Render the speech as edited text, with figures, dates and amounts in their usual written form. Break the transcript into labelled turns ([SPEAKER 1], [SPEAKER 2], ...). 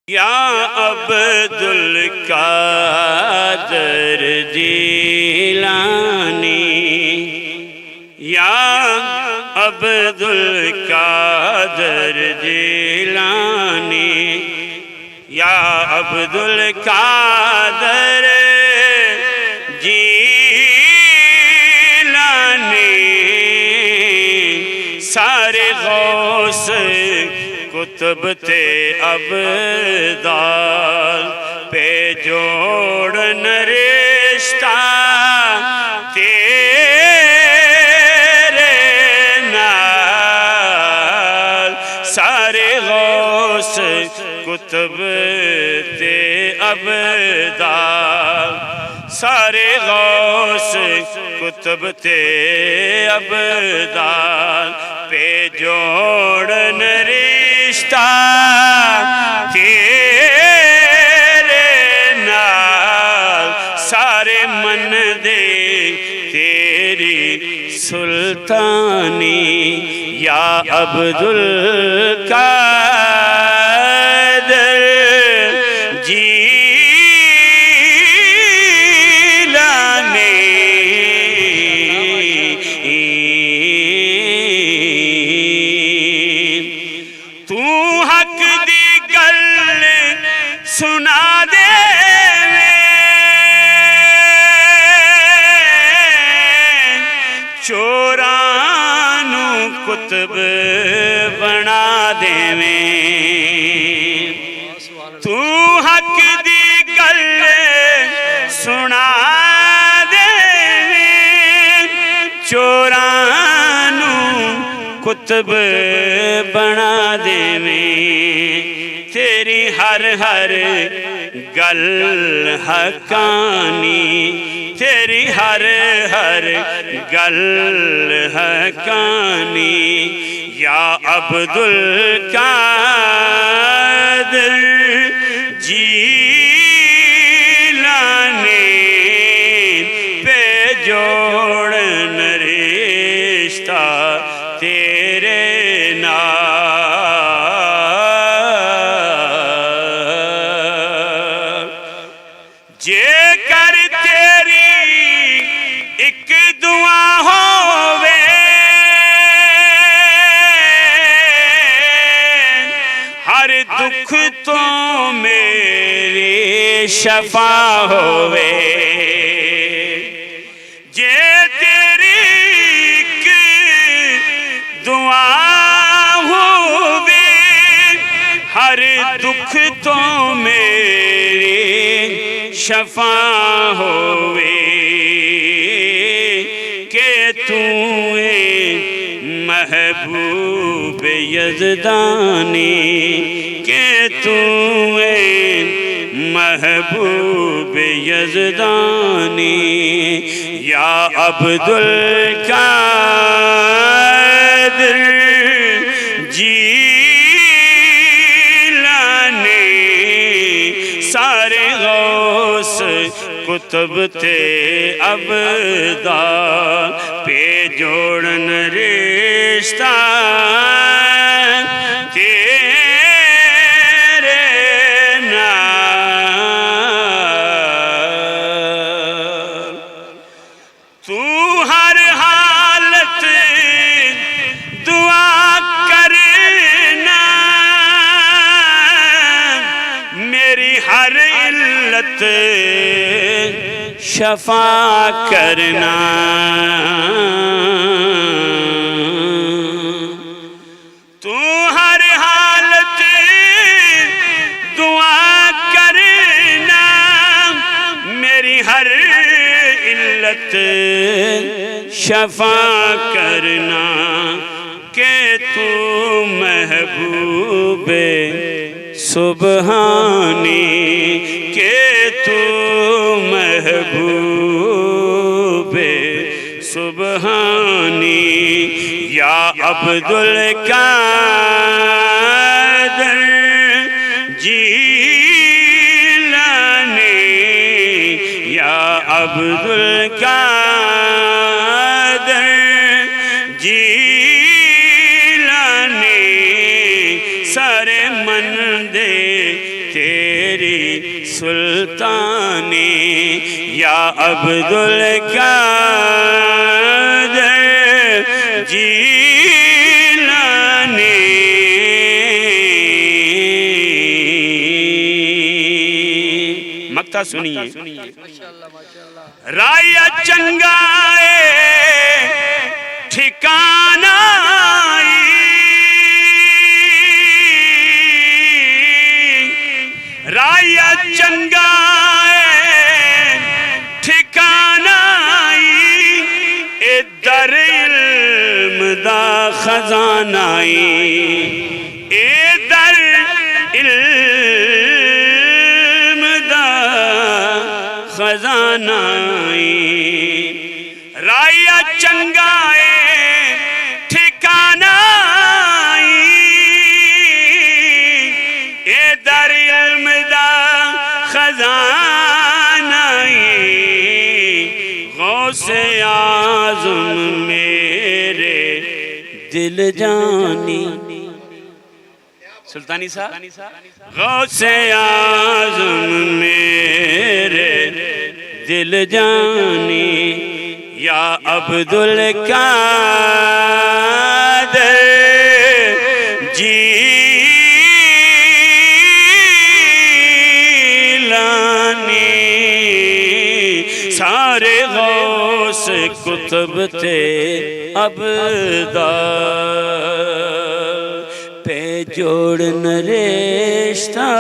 [SPEAKER 1] या अब्दुल कादर जीलानी, या अब्दुल कादर जीलानी, या अब्दुल कादर जीलानी। सारे गौस कुतुब ते अब्दाल पे जोड़न रिश्ता तेरे नाल। सारे गौस कुतुब ते अब्दाल, सारे गौस कुतुब ते अब्दाल पे जोड़न रिश्ता तेरे नाल। सारे मन दे तेरी सुल्तानी, या अब्दुल कादर जीलानी। तू हक दी गल सुना दे, चोरां नू कुतुब बना देवें। तू हक दी गल सुना देवें, चोरां नू कुतुब बना देवें। तेरी हर हर गल हकानी, तेरी हर हर गल हकानी। या अब्दुल कादर जीलानी पे जोड़न रिश्ता तेरे नाल। जे कर तेरी एक दुआ होवे, हर दुख तो मेरी शफा होवे। जे तेरी एक दुआ होवे, हर दुख तो मेरी शफा होवे। के तू महबूब यज़दानी, के तू महबूब यज़दानी। या अब्दुल कादर जीलानी। सारे गौस कुतुब ते अब्दाल पे जोड़न रिश्ता तेरे नाल। तू हर हालत दुआ करना, मेरी हर इल्लत शफा करना। तू हर हालत दुआ करना, मेरी हर इल्लत शफा करना। के तू महबूबे सुबहानी, के तू महबूबे सुबहानी। या अब्दुल कादर जीलानी, या अब्दुल कादर जीलानी। सारे मन दे सुल्तानी या अब्दुल कादिर जीलानी। मक्ता सुनिए, राया चंगाए ठिकाना राया चंगाए ठिकाना इधर इल्म दा खजाना इधर इल्म दा खजाना राया चंगाए ठिकाना इधर इल्म दा खजाना गौसे आज़म मेरे दिल जानी। सुल्तानी साहब, गौसे आज़म मेरे दिल जानी या अब्दुल कादिर जीलानी। सारे गौस कुतुब थे अबदाल पे जोड़न रिश्ता